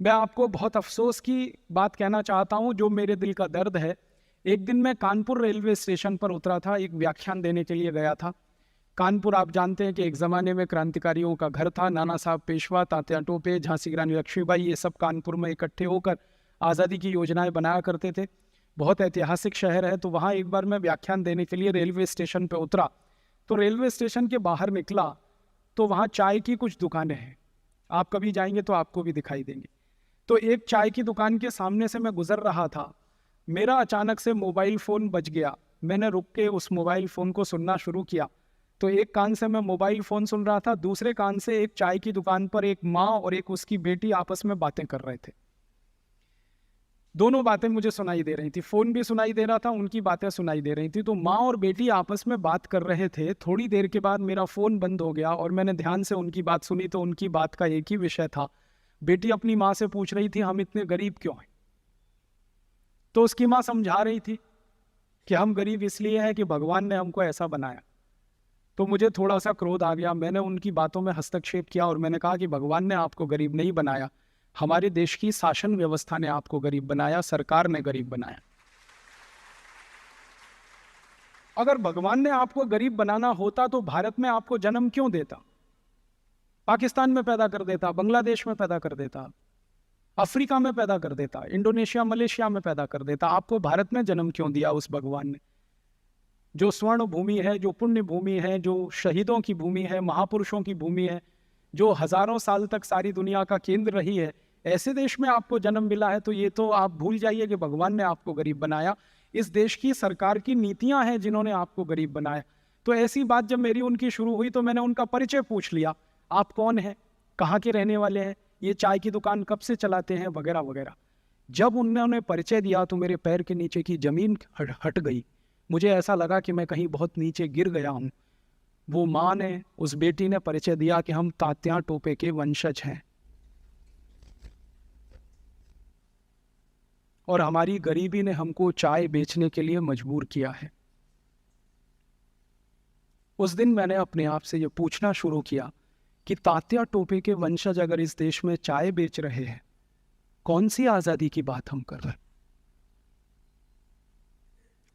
मैं आपको बहुत अफ़सोस की बात कहना चाहता हूँ, जो मेरे दिल का दर्द है। एक दिन मैं कानपुर रेलवे स्टेशन पर उतरा था, एक व्याख्यान देने के लिए गया था। कानपुर आप जानते हैं कि एक ज़माने में क्रांतिकारियों का घर था। नाना साहब पेशवा, तात्या टोपे, झांसी की रानी लक्ष्मीबाई, ये सब कानपुर में इकट्ठे होकर आज़ादी की योजनाएं बनाया करते थे। बहुत ऐतिहासिक शहर है। तो वहाँ एक बार मैं व्याख्यान देने के लिए रेलवे स्टेशन पर उतरा, तो रेलवे स्टेशन के बाहर निकला तो वहाँ चाय की कुछ दुकानें हैं। आप कभी जाएंगे तो आपको भी दिखाई देंगी। तो एक चाय की दुकान के सामने से मैं गुजर रहा था, मेरा अचानक से मोबाइल फ़ोन बज गया। मैंने रुक के उस मोबाइल फ़ोन को सुनना शुरू किया। तो एक कान से मैं मोबाइल फ़ोन सुन रहा था, दूसरे कान से एक चाय की दुकान पर एक माँ और एक उसकी बेटी आपस में बातें कर रहे थे। दोनों बातें मुझे सुनाई दे रही थी, फ़ोन भी सुनाई दे रहा था, उनकी बातें सुनाई दे रही थी। तो माँ और बेटी आपस में बात कर रहे थे। थोड़ी देर के बाद मेरा फ़ोन बंद हो गया और मैंने ध्यान से उनकी बात सुनी, तो उनकी बात का एक ही विषय था। बेटी अपनी माँ से पूछ रही थी, हम इतने गरीब क्यों हैं? तो उसकी माँ समझा रही थी कि हम गरीब इसलिए हैं कि भगवान ने हमको ऐसा बनाया। तो मुझे थोड़ा सा क्रोध आ गया। मैंने उनकी बातों में हस्तक्षेप किया और मैंने कहा कि भगवान ने आपको गरीब नहीं बनाया, हमारे देश की शासन व्यवस्था ने आपको गरीब बनाया, सरकार ने गरीब बनाया। अगर भगवान ने आपको गरीब बनाना होता तो भारत में आपको जन्म क्यों देता? पाकिस्तान में पैदा कर देता, बांग्लादेश में पैदा कर देता, अफ्रीका में पैदा कर देता, इंडोनेशिया मलेशिया में पैदा कर देता। आपको भारत में जन्म क्यों दिया उस भगवान ने? जो स्वर्ण भूमि है, जो पुण्य भूमि है, जो शहीदों की भूमि है, महापुरुषों की भूमि है, जो हजारों साल तक सारी दुनिया का केंद्र रही है, ऐसे देश में आपको जन्म मिला है। तो ये तो आप भूल जाइए कि भगवान ने आपको गरीब बनाया। इस देश की सरकार की नीतियां हैं जिन्होंने आपको गरीब बनाया। तो ऐसी बात जब मेरी उनकी शुरू हुई तो मैंने उनका परिचय पूछ लिया, आप कौन हैं, कहाँ के रहने वाले हैं, ये चाय की दुकान कब से चलाते हैं, वगैरह वगैरह। जब उन्होंने परिचय दिया तो मेरे पैर के नीचे की जमीन हट गई। मुझे ऐसा लगा कि मैं कहीं बहुत नीचे गिर गया हूँ। वो माँ ने, उस बेटी ने परिचय दिया कि हम तात्या टोपे के वंशज हैं और हमारी गरीबी ने हमको चाय बेचने के लिए मजबूर किया है। उस दिन मैंने अपने आप से ये पूछना शुरू किया कि तात्या टोपे के वंशज अगर इस देश में चाय बेच रहे हैं, कौन सी आज़ादी की बात हम कर रहे हैं?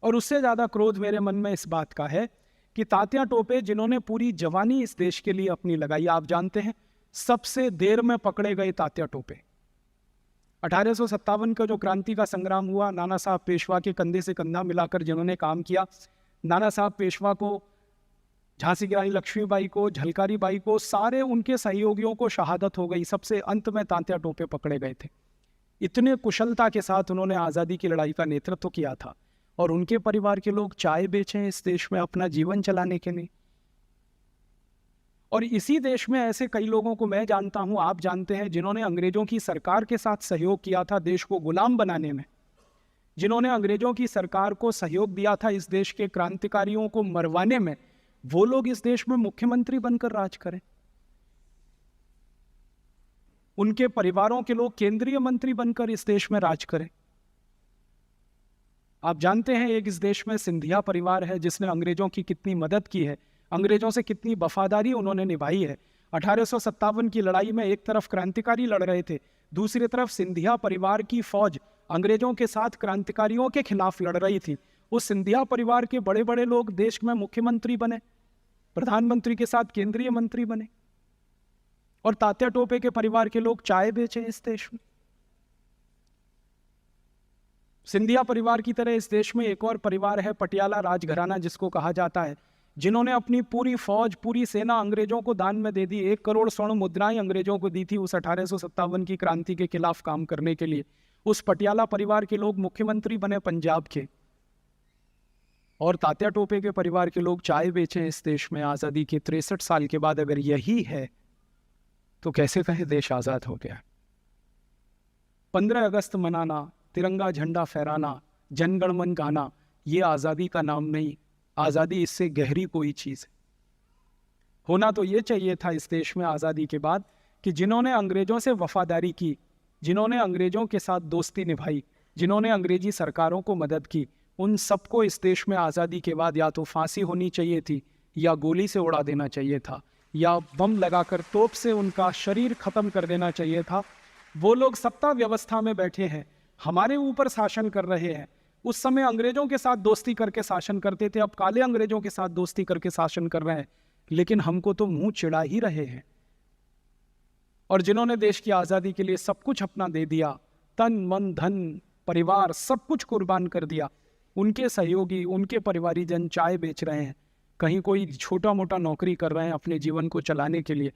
और उससे ज़्यादा क्रोध मेरे मन में इस बात का है कि तात्या टोपे, जिन्होंने पूरी जवानी इस देश के लिए अपनी लगाई, आप जानते हैं सबसे देर में पकड़े गए तात्या टोपे। 1857 का जो क्रांति का संग्राम हुआ, नाना साहब पेशवा के कंधे से कंधा मिलाकर जिन्होंने काम किया, नाना साहब पेशवा को, झांसी की रानी लक्ष्मीबाई को, झलकारी बाई को, सारे उनके सहयोगियों को शहादत हो गई। सबसे अंत में तात्या टोपे पकड़े गए थे। इतने कुशलता के साथ उन्होंने आज़ादी की लड़ाई का नेतृत्व किया था और उनके परिवार के लोग चाय बेचे इस देश में अपना जीवन चलाने के लिए। और इसी देश में ऐसे कई लोगों को मैं जानता हूं, आप जानते हैं, जिन्होंने अंग्रेजों की सरकार के साथ सहयोग किया था देश को गुलाम बनाने में, जिन्होंने अंग्रेजों की सरकार को सहयोग दिया था इस देश के क्रांतिकारियों को मरवाने में। वो लोग इस देश में मुख्यमंत्री बनकर राज करें, उनके परिवारों के लोग केंद्रीय मंत्री बनकर इस देश में राज करें। आप जानते हैं एक इस देश में सिंधिया परिवार है जिसने अंग्रेजों की कितनी मदद की है, अंग्रेजों से कितनी वफादारी उन्होंने निभाई है। 1857 की लड़ाई में एक तरफ क्रांतिकारी लड़ रहे थे, दूसरी तरफ सिंधिया परिवार की फौज अंग्रेजों के साथ क्रांतिकारियों के खिलाफ लड़ रही थी। उस सिंधिया परिवार के बड़े बड़े लोग देश में मुख्यमंत्री बने, प्रधानमंत्री के साथ केंद्रीय मंत्री बने, और तात्या टोपे के परिवार के लोग चाय बेचे इस देश में। सिंधिया परिवार की तरह इस देश में एक और परिवार है, पटियाला राजघराना जिसको कहा जाता है, जिन्होंने अपनी पूरी फौज, पूरी सेना अंग्रेजों को दान में दे दी। 1 करोड़ स्वर्ण मुद्राएं अंग्रेजों को दी थी उस 1857 की क्रांति के खिलाफ काम करने के लिए। उस पटियाला परिवार के लोग मुख्यमंत्री बने पंजाब के, और तात्या टोपे के परिवार के लोग चाय बेचे इस देश में आज़ादी के 63 साल के बाद। अगर यही है तो कैसे कहे देश आज़ाद हो गया? 15 अगस्त मनाना, तिरंगा झंडा फहराना, जनगण मन गाना, ये आज़ादी का नाम नहीं। आज़ादी इससे गहरी कोई चीज़ है। होना तो ये चाहिए था इस देश में आज़ादी के बाद कि जिन्होंने अंग्रेजों से वफादारी की, जिन्होंने अंग्रेजों के साथ दोस्ती निभाई, जिन्होंने अंग्रेजी सरकारों को मदद की, उन सबको इस देश में आज़ादी के बाद या तो फांसी होनी चाहिए थी, या गोली से उड़ा देना चाहिए था, या बम लगाकर तोप से उनका शरीर ख़त्म कर देना चाहिए था। वो लोग सत्ता व्यवस्था में बैठे हैं, हमारे ऊपर शासन कर रहे हैं। उस समय अंग्रेजों के साथ दोस्ती करके शासन करते थे, अब काले अंग्रेजों के साथ दोस्ती करके शासन कर रहे हैं, लेकिन हमको तो मुंह चिढ़ा ही रहे हैं। और जिन्होंने देश की आज़ादी के लिए सब कुछ अपना दे दिया, तन मन धन परिवार सब कुछ कुर्बान कर दिया, उनके सहयोगी, उनके परिवारीजन चाय बेच रहे हैं, कहीं कोई छोटा मोटा नौकरी कर रहे हैं अपने जीवन को चलाने के लिए,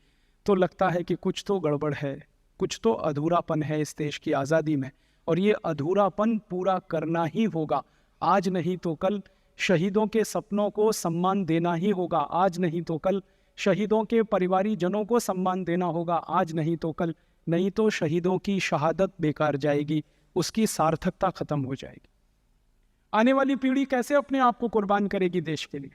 तो लगता है कि कुछ तो गड़बड़ है, कुछ तो अधूरापन है इस देश की आज़ादी में। और ये अधूरापन पूरा करना ही होगा, आज नहीं तो कल। शहीदों के सपनों को सम्मान देना ही होगा, आज नहीं तो कल। शहीदों के परिवारीजनों को सम्मान देना होगा, आज नहीं तो कल। नहीं तो शहीदों की शहादत बेकार जाएगी, उसकी सार्थकता खत्म हो जाएगी। आने वाली पीढ़ी कैसे अपने आप को कुर्बान करेगी देश के लिए?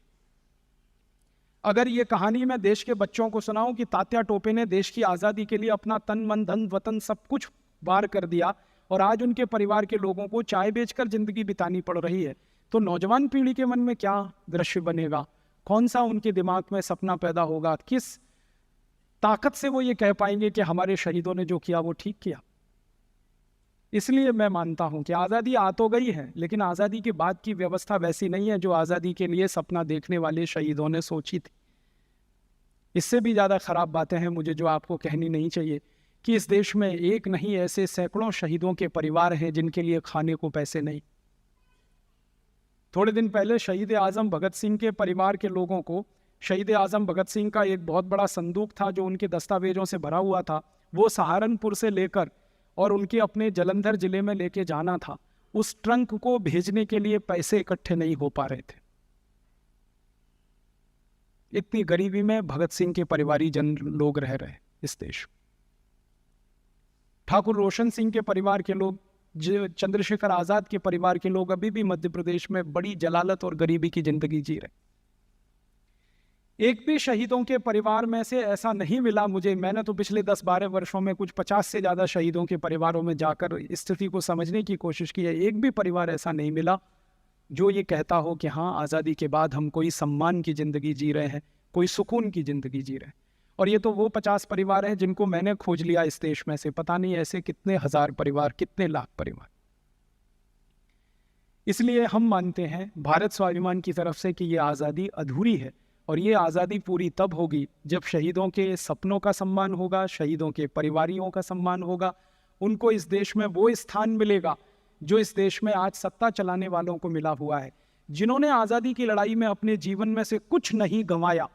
अगर ये कहानी मैं देश के बच्चों को सुनाऊं कि तात्या टोपे ने देश की आज़ादी के लिए अपना तन मन धन वतन सब कुछ वार कर दिया और आज उनके परिवार के लोगों को चाय बेचकर जिंदगी बितानी पड़ रही है, तो नौजवान पीढ़ी के मन में क्या दृश्य बनेगा? कौन सा उनके दिमाग में सपना पैदा होगा? किस ताकत से वो ये कह पाएंगे कि हमारे शहीदों ने जो किया वो ठीक किया? इसलिए मैं मानता हूं कि आज़ादी आ तो गई है, लेकिन आज़ादी के बाद की व्यवस्था वैसी नहीं है जो आज़ादी के लिए सपना देखने वाले शहीदों ने सोची थी। इससे भी ज़्यादा खराब बातें हैं मुझे जो आपको कहनी नहीं चाहिए कि इस देश में एक नहीं ऐसे सैकड़ों शहीदों के परिवार हैं जिनके लिए खाने को पैसे नहीं। थोड़े दिन पहले शहीद आज़म भगत सिंह के परिवार के लोगों को, शहीद आज़म भगत सिंह का एक बहुत बड़ा संदूक था जो उनके दस्तावेजों से भरा हुआ था, वो सहारनपुर से लेकर और उनके अपने जलंधर जिले में लेके जाना था। उस ट्रंक को भेजने के लिए पैसे इकट्ठे नहीं हो पा रहे थे। इतनी गरीबी में भगत सिंह के परिवारी जन लोग रह रहे इस देश। ठाकुर रोशन सिंह के परिवार के लोग, चंद्रशेखर आजाद के परिवार के लोग अभी भी मध्य प्रदेश में बड़ी जलालत और गरीबी की जिंदगी जी रहे। एक भी शहीदों के परिवार में से ऐसा नहीं मिला मुझे, मैंने तो पिछले 10-12 वर्षों में कुछ 50 से ज़्यादा शहीदों के परिवारों में जाकर स्थिति को समझने की कोशिश की है। एक भी परिवार ऐसा नहीं मिला जो ये कहता हो कि हाँ, आज़ादी के बाद हम कोई सम्मान की ज़िंदगी जी रहे हैं, कोई सुकून की ज़िंदगी जी रहे हैं। और ये तो वो 50 परिवार हैं जिनको मैंने खोज लिया इस देश में से, पता नहीं ऐसे कितने हजार परिवार, कितने लाख परिवार। इसलिए हम मानते हैं भारत स्वाभिमान की तरफ से कि ये आज़ादी अधूरी है, और ये आज़ादी पूरी तब होगी जब शहीदों के सपनों का सम्मान होगा, शहीदों के परिवारियों का सम्मान होगा, उनको इस देश में वो स्थान मिलेगा जो इस देश में आज सत्ता चलाने वालों को मिला हुआ है, जिन्होंने आज़ादी की लड़ाई में अपने जीवन में से कुछ नहीं गंवाया,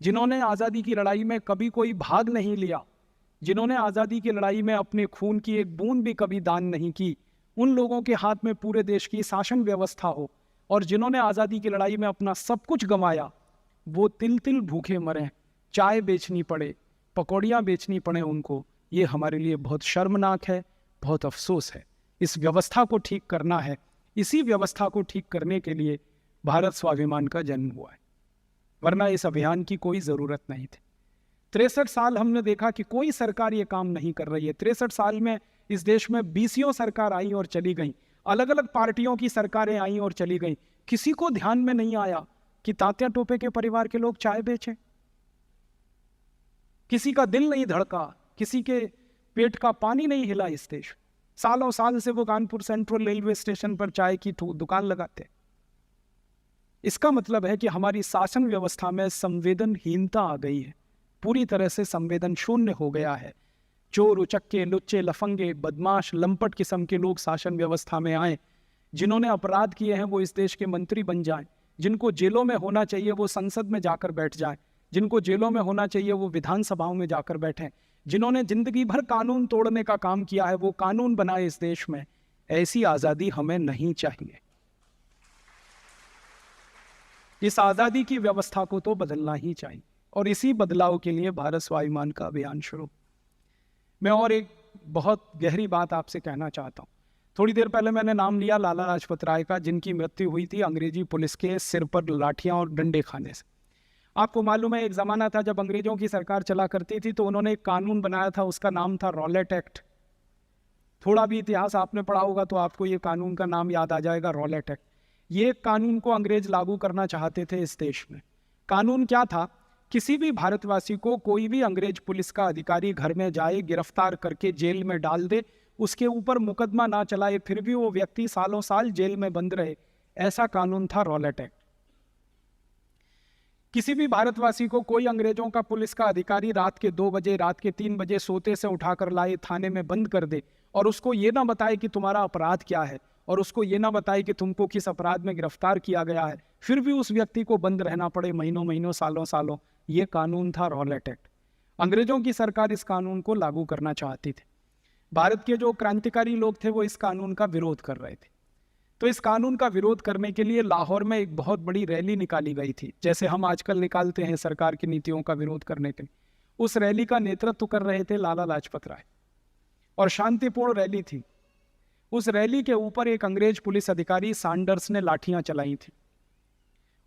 जिन्होंने आज़ादी की लड़ाई में कभी कोई भाग नहीं लिया, जिन्होंने आज़ादी की लड़ाई में अपने खून की एक बूंद भी कभी दान नहीं की, उन लोगों के हाथ में पूरे देश की शासन व्यवस्था हो, और जिन्होंने आज़ादी की लड़ाई में अपना सब कुछ गंवाया, वो तिल तिल भूखे मरें, चाय बेचनी पड़े, पकौड़ियाँ बेचनी पड़े उनको, ये हमारे लिए बहुत शर्मनाक है, बहुत अफसोस है। इस व्यवस्था को ठीक करना है। इसी व्यवस्था को ठीक करने के लिए भारत स्वाभिमान का जन्म हुआ है, वरना इस अभियान की कोई ज़रूरत नहीं थी। 63 साल हमने देखा कि कोई सरकार ये काम नहीं कर रही है। 63 साल में इस देश में 20 सरकार आई और चली गई, अलग अलग पार्टियों की सरकारें आई और चली गई। किसी को ध्यान में नहीं आया कि तात्या टोपे के परिवार के लोग चाय बेचें। किसी का दिल नहीं धड़का, किसी के पेट का पानी नहीं हिला इस देश। सालों साल से वो कानपुर सेंट्रल रेलवे स्टेशन पर चाय की दुकान लगाते। इसका मतलब है कि हमारी शासन व्यवस्था में संवेदनहीनता आ गई है, पूरी तरह से संवेदन शून्य हो गया है। चोर उचक्के, लुच्चे, लफंगे, बदमाश, लंपट किस्म के लोग शासन व्यवस्था में आए, जिन्होंने अपराध किए हैं वो इस देश के मंत्री बन जाएं, जिनको जेलों में होना चाहिए वो संसद में जाकर बैठ जाएं, जिनको जेलों में होना चाहिए वो विधानसभाओं में जाकर बैठें, जिन्होंने जिंदगी भर कानून तोड़ने का काम किया है वो कानून बनाए इस देश में। ऐसी आज़ादी हमें नहीं चाहिए। इस आज़ादी की व्यवस्था को तो बदलना ही चाहिए, और इसी बदलाव के लिए भारत स्वाभिमान का अभियान शुरू। मैं और एक बहुत गहरी बात आपसे कहना चाहता हूँ। थोड़ी देर पहले मैंने नाम लिया लाला लाजपत राय का, जिनकी मृत्यु हुई थी अंग्रेजी पुलिस के सिर पर लाठियाँ और डंडे खाने से। आपको मालूम है एक ज़माना था जब अंग्रेजों की सरकार चला करती थी तो उन्होंने एक कानून बनाया था, उसका नाम था रॉलेट एक्ट। थोड़ा भी इतिहास आपने पढ़ा होगा तो आपको ये कानून का नाम याद आ जाएगा, रॉलेट एक्ट। ये कानून को अंग्रेज लागू करना चाहते थे इस देश में। कानून क्या था किसी भी भारतवासी को कोई भी अंग्रेज पुलिस का अधिकारी घर में जाए, गिरफ्तार करके जेल में डाल दे, उसके ऊपर मुकदमा ना चलाए, फिर भी वो व्यक्ति सालों साल जेल में बंद रहे, ऐसा कानून था रॉलेट एक्ट। किसी भी भारतवासी को कोई अंग्रेजों का पुलिस का अधिकारी रात के 2 बजे, रात के 3 बजे सोते से उठाकर लाए, थाने में बंद कर दे और उसको ये ना बताए कि तुम्हारा अपराध क्या है, और उसको ये ना बताए कि तुमको किस अपराध में गिरफ्तार किया गया है, फिर भी उस व्यक्ति को बंद रहना पड़े महीनों महीनों, सालों सालों, ये कानून था रॉलेट एक्ट। अंग्रेजों की सरकार इस कानून को लागू करना चाहती थी। भारत के जो क्रांतिकारी लोग थे वो इस कानून का विरोध कर रहे थे। तो इस कानून का विरोध करने के लिए लाहौर में एक बहुत बड़ी रैली निकाली गई थी, जैसे हम आजकल निकालते हैं सरकार की नीतियों का विरोध करने के लिए। उस रैली का नेतृत्व कर रहे थे लाला लाजपत राय, और शांतिपूर्ण रैली थी। उस रैली के ऊपर एक अंग्रेज पुलिस अधिकारी सैंडर्स ने लाठियां चलाई थी,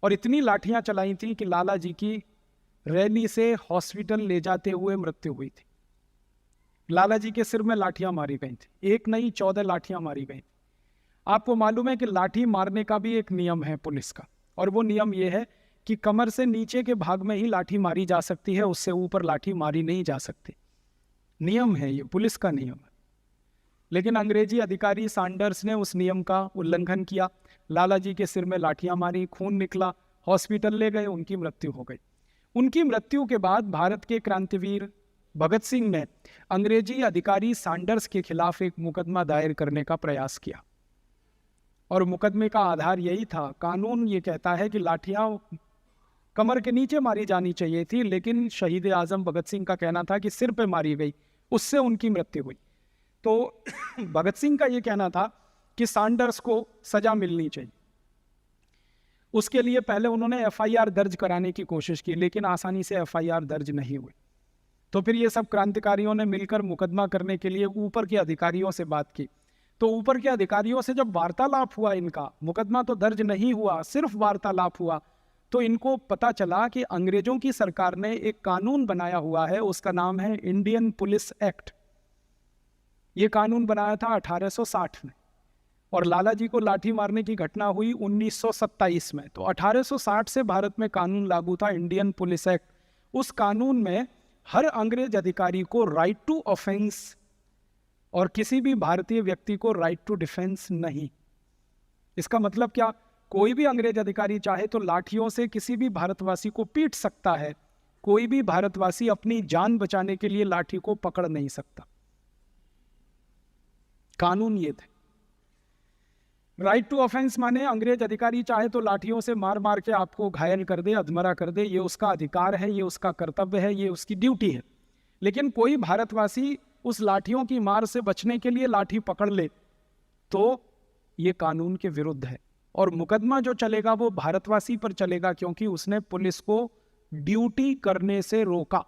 और इतनी लाठियां चलाई थी कि लाला जी की रैली से हॉस्पिटल ले जाते हुए मृत्यु हुई थी। लाला जी के सिर में लाठियां मारी गई थी, एक नहीं 14 लाठियां मारी गई। आपको मालूम है कि लाठी मारने का भी एक नियम है पुलिस का, और वो नियम ये है कि कमर से नीचे के भाग में ही लाठी मारी जा सकती है, उससे ऊपर लाठी मारी नहीं जा सकती। नियम है ये, पुलिस का नियम है। लेकिन अंग्रेजी अधिकारी सैंडर्स ने उस नियम का उल्लंघन किया, लाला जी के सिर में लाठियां मारी, खून निकला, हॉस्पिटल ले गए, उनकी मृत्यु हो गई। उनकी मृत्यु के बाद भारत के क्रांतिवीर भगत सिंह ने अंग्रेजी अधिकारी सैंडर्स के खिलाफ एक मुकदमा दायर करने का प्रयास किया, और मुकदमे का आधार यही था। कानून ये कहता है कि लाठियां कमर के नीचे मारी जानी चाहिए थी, लेकिन शहीद आजम भगत सिंह का कहना था कि सिर पे मारी गई, उससे उनकी मृत्यु हुई। तो भगत सिंह का ये कहना था कि सैंडर्स को सजा मिलनी चाहिए। उसके लिए पहले उन्होंने एफआईआर दर्ज कराने की कोशिश की, लेकिन आसानी से एफआईआर दर्ज नहीं हुई। तो फिर ये सब क्रांतिकारियों ने मिलकर मुकदमा करने के लिए ऊपर के अधिकारियों से बात की। तो ऊपर के अधिकारियों से जब वार्तालाप हुआ इनका, मुकदमा तो दर्ज नहीं हुआ, सिर्फ वार्तालाप हुआ, तो इनको पता चला कि अंग्रेजों की सरकार ने एक कानून बनाया हुआ है, उसका नाम है इंडियन पुलिस एक्ट। ये कानून बनाया था 1860 में, और लाला जी को लाठी मारने की घटना हुई 1927 में। तो 1860 से भारत में कानून लागू था, इंडियन पुलिस एक्ट। उस कानून में हर अंग्रेज अधिकारी को राइट टू ऑफेंस और किसी भी भारतीय व्यक्ति को राइट टू डिफेंस नहीं। इसका मतलब क्या? कोई भी अंग्रेज अधिकारी चाहे तो लाठियों से किसी भी भारतवासी को पीट सकता है, कोई भी भारतवासी अपनी जान बचाने के लिए लाठी को पकड़ नहीं सकता। कानून ये थे। राइट टू ऑफेंस माने अंग्रेज अधिकारी चाहे तो लाठियों से मार मार के आपको घायल कर दे, अधमरा कर दे, ये उसका अधिकार है, ये उसका कर्तव्य है, ये उसकी ड्यूटी है। लेकिन कोई भारतवासी उस लाठियों की मार से बचने के लिए लाठी पकड़ ले तो ये कानून के विरुद्ध है, और मुकदमा जो चलेगा वो भारतवासी पर चलेगा, क्योंकि उसने पुलिस को ड्यूटी करने से रोका।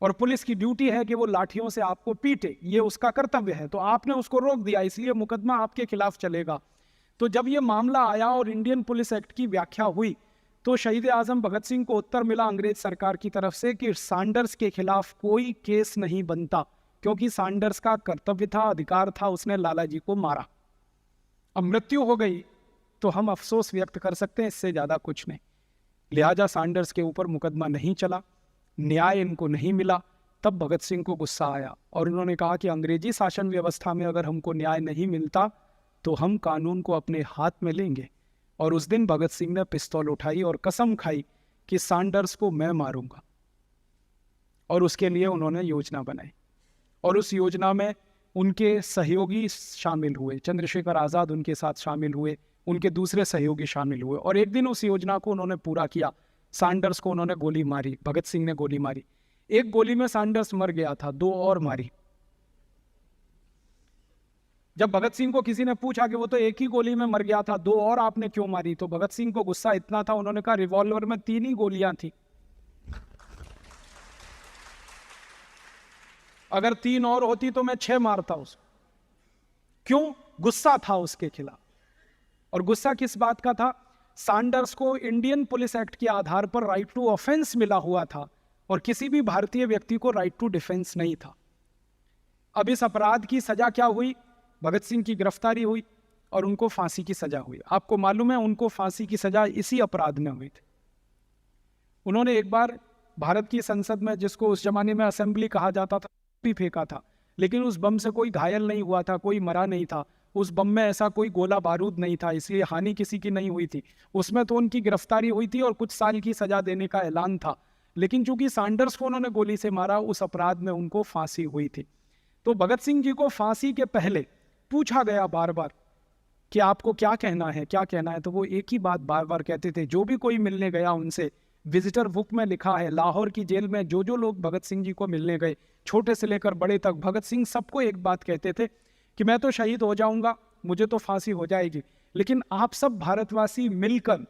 और पुलिस की ड्यूटी है कि वो लाठियों से आपको पीटे, ये उसका कर्तव्य है। तो आपने उसको रोक दिया, इसलिए मुकदमा आपके खिलाफ चलेगा। तो जब ये मामला आया और इंडियन पुलिस एक्ट की व्याख्या हुई, तो शहीद आजम भगत सिंह को उत्तर मिला अंग्रेज सरकार की तरफ से कि सैंडर्स के खिलाफ कोई केस नहीं बनता, क्योंकि सैंडर्स का कर्तव्य था, अधिकार था, उसने लाला जी को मारा। अब मृत्यु हो गई तो हम अफसोस व्यक्त कर सकते हैं, इससे ज्यादा कुछ नहीं। लिहाजा सैंडर्स के ऊपर मुकदमा नहीं चला, न्याय इनको नहीं मिला। तब भगत सिंह को गुस्सा आया और उन्होंने कहा कि अंग्रेजी शासन व्यवस्था में अगर हमको न्याय नहीं मिलता तो हम कानून को अपने हाथ में लेंगे। और उस दिन भगत सिंह ने पिस्तौल उठाई और कसम खाई कि सैंडर्स को मैं मारूंगा। और उसके लिए उन्होंने योजना बनाई, और उस योजना में उनके सहयोगी शामिल हुए, चंद्रशेखर आज़ाद उनके साथ शामिल हुए, उनके दूसरे सहयोगी शामिल हुए, और एक दिन उस योजना को उन्होंने पूरा किया। सैंडर्स को उन्होंने गोली मारी, भगत सिंह ने गोली मारी। एक गोली में सैंडर्स मर गया था, 2 और मारी। जब भगत सिंह को किसी ने पूछा कि वो तो एक ही गोली में मर गया था, 2 और आपने क्यों मारी, तो भगत सिंह को गुस्सा इतना था, उन्होंने कहा रिवॉल्वर में 3 ही गोलियां थी, अगर 3 और होती तो मैं 6 मारता उसको। क्यों? गुस्सा था उसके खिलाफ। और गुस्सा किस बात का था? सैंडर्स को इंडियन पुलिस एक्ट के आधार पर राइट टू ऑफेंस मिला हुआ था, और किसी भी भारतीय व्यक्ति को राइट टू डिफेंस नहीं था। अब इस अपराध की सजा क्या हुई? भगत सिंह की गिरफ्तारी हुई और उनको फांसी की सजा हुई। आपको मालूम है उनको फांसी की सजा इसी अपराध में हुई थी। उन्होंने एक बार भारत की संसद में, जिसको उस जमाने में असेंबली कहा जाता था, भी फेंका था, लेकिन उस बम से कोई घायल नहीं हुआ था, कोई मरा नहीं था, उस बम में ऐसा कोई गोला बारूद नहीं था, इसलिए हानि किसी की नहीं हुई थी। उसमें तो उनकी गिरफ्तारी हुई थी और कुछ साल की सजा देने का ऐलान था, लेकिन चूंकि सैंडर्स को उन्होंने गोली से मारा, उस अपराध में उनको फांसी हुई थी। तो भगत सिंह जी को फांसी के पहले पूछा गया बार बार कि आपको क्या कहना है, क्या कहना है, तो वो एक ही बात बार बार कहते थे। जो भी कोई मिलने गया उनसे, विजिटर बुक में लिखा है, लाहौर की जेल में जो जो लोग भगत सिंह जी को मिलने गए, छोटे से लेकर बड़े तक, भगत सिंह सबको एक बात कहते थे कि मैं तो शहीद हो जाऊंगा, मुझे तो फांसी हो जाएगी, लेकिन आप सब भारतवासी मिलकर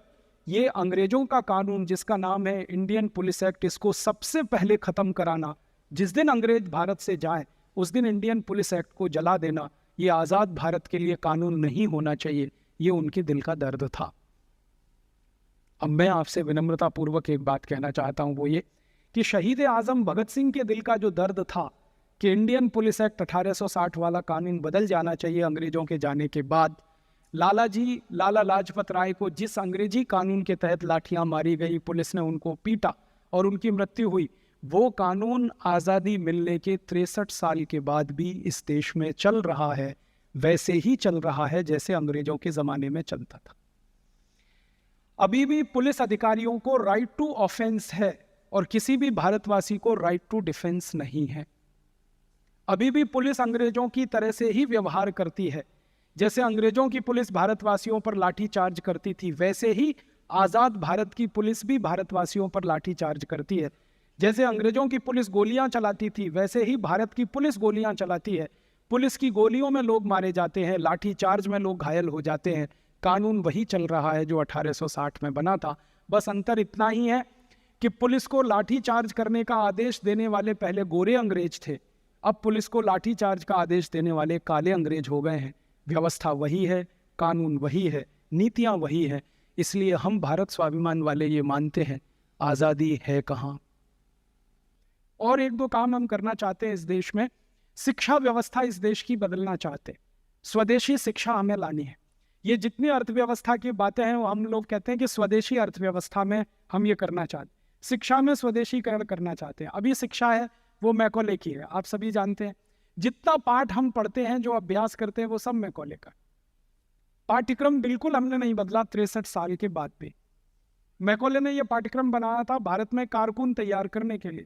ये अंग्रेजों का कानून जिसका नाम है इंडियन पुलिस एक्ट, इसको सबसे पहले खत्म कराना। जिस दिन अंग्रेज भारत से जाए उस दिन इंडियन पुलिस एक्ट को जला देना। ये आजाद भारत के लिए कानून नहीं होना चाहिए। ये उनके दिल का दर्द था। अब मैं आपसे विनम्रता पूर्वक एक बात कहना चाहता हूं, वो ये कि शहीद आजम भगत सिंह के दिल का जो दर्द था कि इंडियन पुलिस एक्ट 1860 वाला कानून बदल जाना चाहिए अंग्रेजों के जाने के बाद, लाला लाजपत राय को जिस अंग्रेजी कानून के तहत लाठियां मारी गई, पुलिस ने उनको पीटा और उनकी मृत्यु हुई, वो कानून आज़ादी मिलने के 63 साल के बाद भी इस देश में चल रहा है, वैसे ही चल रहा है जैसे अंग्रेजों के ज़माने में चलता था। अभी भी पुलिस अधिकारियों को राइट टू ऑफेंस है और किसी भी भारतवासी को राइट टू डिफेंस नहीं है। अभी भी पुलिस अंग्रेजों की तरह से ही व्यवहार करती है। जैसे अंग्रेजों की पुलिस भारतवासियों पर लाठी चार्ज करती थी, वैसे ही आज़ाद भारत की पुलिस भी भारतवासियों पर लाठी चार्ज करती है। जैसे अंग्रेजों की पुलिस गोलियां चलाती थी, वैसे ही भारत की पुलिस गोलियां चलाती है। पुलिस की गोलियों में लोग मारे जाते हैं, लाठी चार्ज में लोग घायल हो जाते हैं। कानून वही चल रहा है जो 1860 में बना था। बस अंतर इतना ही है कि पुलिस को लाठी चार्ज करने का आदेश देने वाले पहले गोरे अंग्रेज थे, अब पुलिस को लाठी चार्ज का आदेश देने वाले काले अंग्रेज हो गए हैं। व्यवस्था वही है, कानून वही है, नीतियां वही है। इसलिए हम भारत स्वाभिमान वाले ये मानते हैं, आज़ादी है कहाँ। और एक दो काम हम करना चाहते हैं इस देश में। शिक्षा व्यवस्था इस देश की बदलना चाहते हैं, स्वदेशी शिक्षा हमें लानी है। ये जितनी अर्थव्यवस्था की बातें हैं वो हम लोग कहते हैं कि स्वदेशी अर्थव्यवस्था में हम ये करना चाहते हैं, शिक्षा में स्वदेशीकरण करना चाहते हैं। अभी शिक्षा है वो मैकॉले की है, आप सभी जानते हैं। जितना पाठ हम पढ़ते हैं, जो अभ्यास करते हैं, वो सब मैकॉले का। पाठ्यक्रम बिल्कुल हमने नहीं बदला 63 साल के बाद भी। मैकॉले ने यह पाठ्यक्रम बनाया था भारत में कारकुन तैयार करने के लिए।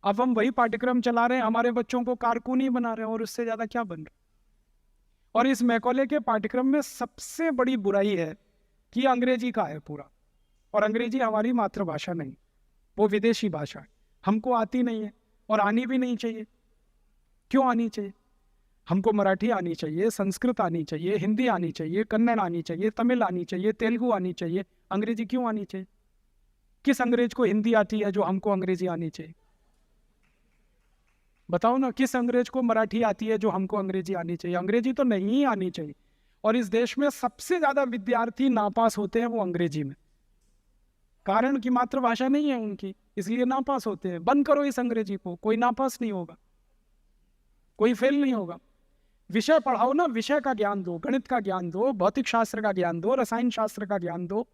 अब हम वही पाठ्यक्रम चला रहे हैं, हमारे बच्चों को कारकुन ही बना रहे हैं, और उससे ज्यादा क्या बन रहा है। और इस मैकॉले के पाठ्यक्रम में सबसे बड़ी बुराई है कि अंग्रेजी का है पूरा, और अंग्रेजी हमारी मातृभाषा नहीं, वो विदेशी भाषा है, हमको आती नहीं है और आनी भी नहीं चाहिए। क्यों आनी चाहिए? हमको मराठी आनी चाहिए, संस्कृत आनी चाहिए, हिंदी आनी चाहिए, कन्नड़ आनी चाहिए, तमिल आनी चाहिए, तेलुगु आनी चाहिए। अंग्रेजी क्यों आनी चाहिए? किस अंग्रेज को हिंदी आती है जो हमको अंग्रेजी आनी चाहिए? बताओ ना, किस अंग्रेज को मराठी आती है जो हमको अंग्रेजी आनी चाहिए? अंग्रेजी तो नहीं आनी चाहिए। और इस देश में सबसे ज्यादा विद्यार्थी नापास होते हैं वो अंग्रेजी में, कारण की मातृभाषा नहीं है उनकी, इसलिए नापास होते हैं। बंद करो इस अंग्रेजी को, कोई नापास नहीं होगा, कोई फेल नहीं होगा। विषय पढ़ाओ ना, विषय का ज्ञान दो, गणित का ज्ञान दो, भौतिक शास्त्र का ज्ञान दो, रसायन शास्त्र का ज्ञान दो,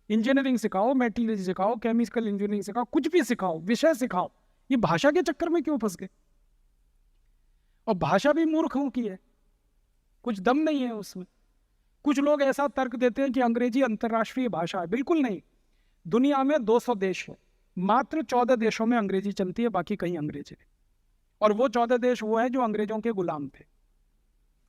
इंजीनियरिंग सिखाओ, मेटलर्जी सिखाओ, केमिकल इंजीनियरिंग सिखाओ, कुछ भी सिखाओ, विषय सिखाओ। ये भाषा के चक्कर में क्यों फंस गए? और भाषा भी मूर्खों की है, कुछ दम नहीं है उसमें। कुछ लोग ऐसा तर्क देते हैं कि अंग्रेजी अंतर्राष्ट्रीय भाषा है। बिल्कुल नहीं। दुनिया में 200 देश है, मात्र 14 देशों में अंग्रेजी चलती है, बाकी कहीं अंग्रेजी नहीं। और वो 14 देश वो है जो अंग्रेजों के गुलाम थे।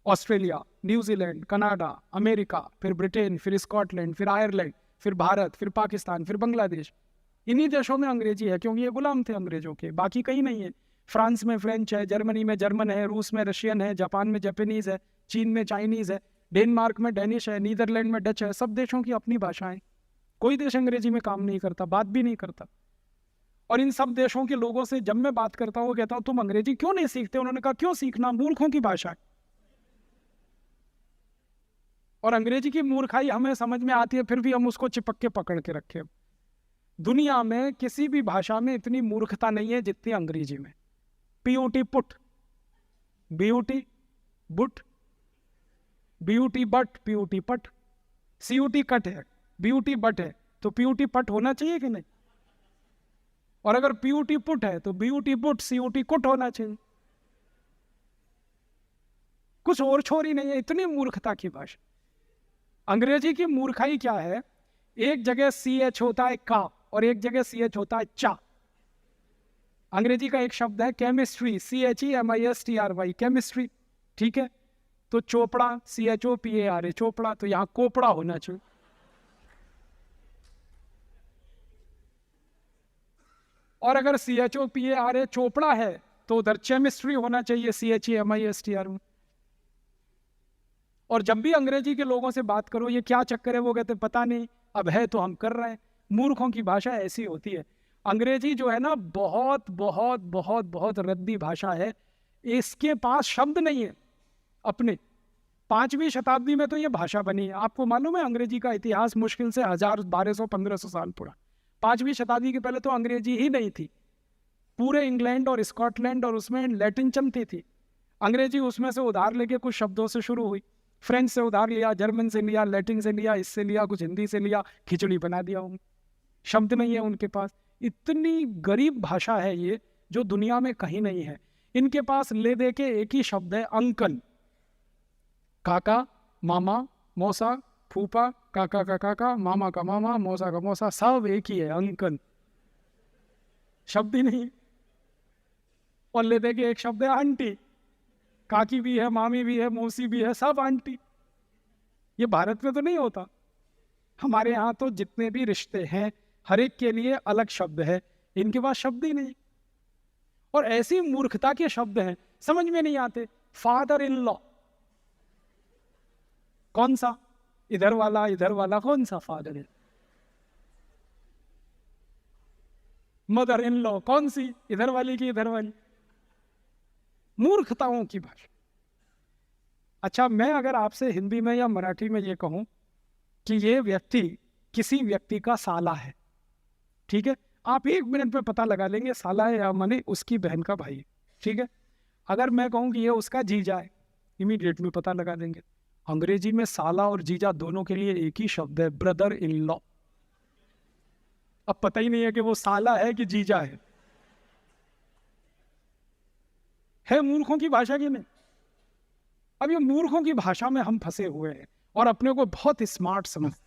ऑस्ट्रेलिया, न्यूजीलैंड, कनाडा, अमेरिका, फिर ब्रिटेन, फिर स्कॉटलैंड, फिर आयरलैंड, फिर भारत, फिर पाकिस्तान, फिर बांग्लादेश। इन्हीं देशों में अंग्रेजी है क्योंकि ये गुलाम थे अंग्रेजों के, बाकी कहीं नहीं है। फ्रांस में फ्रेंच है, जर्मनी में जर्मन है, रूस में रशियन है, जापान में जापानीज है, चीन में चाइनीज है, डेनमार्क में डेनिश है, नीदरलैंड में डच है। सब देशों की अपनी भाषाएं। कोई देश अंग्रेजी में काम नहीं करता, बात भी नहीं करता। और इन सब देशों के लोगों से जब मैं बात करता हूँ, कहता हूँ तुम अंग्रेजी क्यों नहीं सीखते? उन्होंने कहा क्यों सीखना, मूर्खों की भाषा है। और अंग्रेजी की मूर्खाई हमें समझ में आती है, फिर भी हम उसको चिपक के पकड़ के रखे। दुनिया में किसी भी भाषा में इतनी मूर्खता नहीं है जितनी अंग्रेजी में। PUT put, BUT boot, BUT but, PUT पट, सीयूटी कट है, बीयूटी बट है, तो पीयूटी पट होना चाहिए कि नहीं? और अगर पीयूटी पुट है तो बीयूटी पुट सीयूटी कुट होना चाहिए। कुछ और छोरी नहीं है, इतनी मूर्खता की भाषा। अंग्रेजी की मूर्खाई क्या है, एक जगह CH होता है का और एक जगह CH होता है चा। अंग्रेजी का एक शब्द है केमिस्ट्री, CHEMISTRY, केमिस्ट्री, ठीक है। तो चोपड़ा, CHOPARA, चोपड़ा, तो यहां कोपड़ा होना चाहिए। और अगर CHOPARA चोपड़ा है तो उधर केमिस्ट्री होना चाहिए, CHEMISTRY। और जब भी अंग्रेजी के लोगों से बात करो ये क्या चक्कर है, वो कहते पता नहीं, अब है तो हम कर रहे हैं। मूर्खों की भाषा ऐसी होती है। अंग्रेजी जो है ना, बहुत बहुत बहुत बहुत रद्दी भाषा है। इसके पास शब्द नहीं है अपने। 5वीं शताब्दी में तो ये भाषा बनी है। आपको मालूम है अंग्रेजी का इतिहास मुश्किल से 1000, 1200, 1500 साल पुराना। 5वीं शताब्दी के पहले तो अंग्रेजी ही नहीं थी। पूरे इंग्लैंड और स्कॉटलैंड और उसमें लैटिन चलती थी। अंग्रेजी उसमें से उधार लेके कुछ शब्दों से शुरू हुई। फ्रेंच से उधार लिया, जर्मन से लिया, लैटिन से लिया, इससे लिया, कुछ हिंदी से लिया, खिचड़ी बना दिया। शब्द नहीं है उनके पास। इतनी गरीब भाषा है ये, जो दुनिया में कहीं नहीं है। इनके पास ले दे के एक ही शब्द है, अंकल। काका, मामा, मौसा, फूफा, काका का काका, मामा का मामा, मौसा का मौसा, सब एक ही है, अंकल। शब्द ही नहीं। और ले दे के एक शब्द है आंटी। काकी भी है, मामी भी है, मौसी भी है, सब आंटी। ये भारत में तो नहीं होता। हमारे यहाँ तो जितने भी रिश्ते हैं हर एक के लिए अलग शब्द है। इनके पास शब्द ही नहीं। और ऐसी मूर्खता के शब्द हैं समझ में नहीं आते। फादर इन लॉ, कौन सा? इधर वाला कौन सा father in? Mother in law कौन सी? इधर वाली की इधर वाली। मूर्खताओं की भाषा। अच्छा, मैं अगर आपसे हिंदी में या मराठी में ये कहूं कि ये व्यक्ति किसी व्यक्ति का साला है, ठीक है, आप 1 मिनट में पता लगा लेंगे साला है या माने उसकी बहन का भाई, ठीक है। अगर मैं कहूं कि ये उसका जीजा है, इमीडिएट में पता लगा देंगे। अंग्रेजी में साला और जीजा दोनों के लिए एक ही शब्द है, ब्रदर इन लॉ। अब पता ही नहीं है कि वो साला है कि जीजा है मूर्खों की भाषा की नहीं। अब ये मूर्खों की भाषा में हम फंसे हुए हैं और अपने को बहुत स्मार्ट समझते।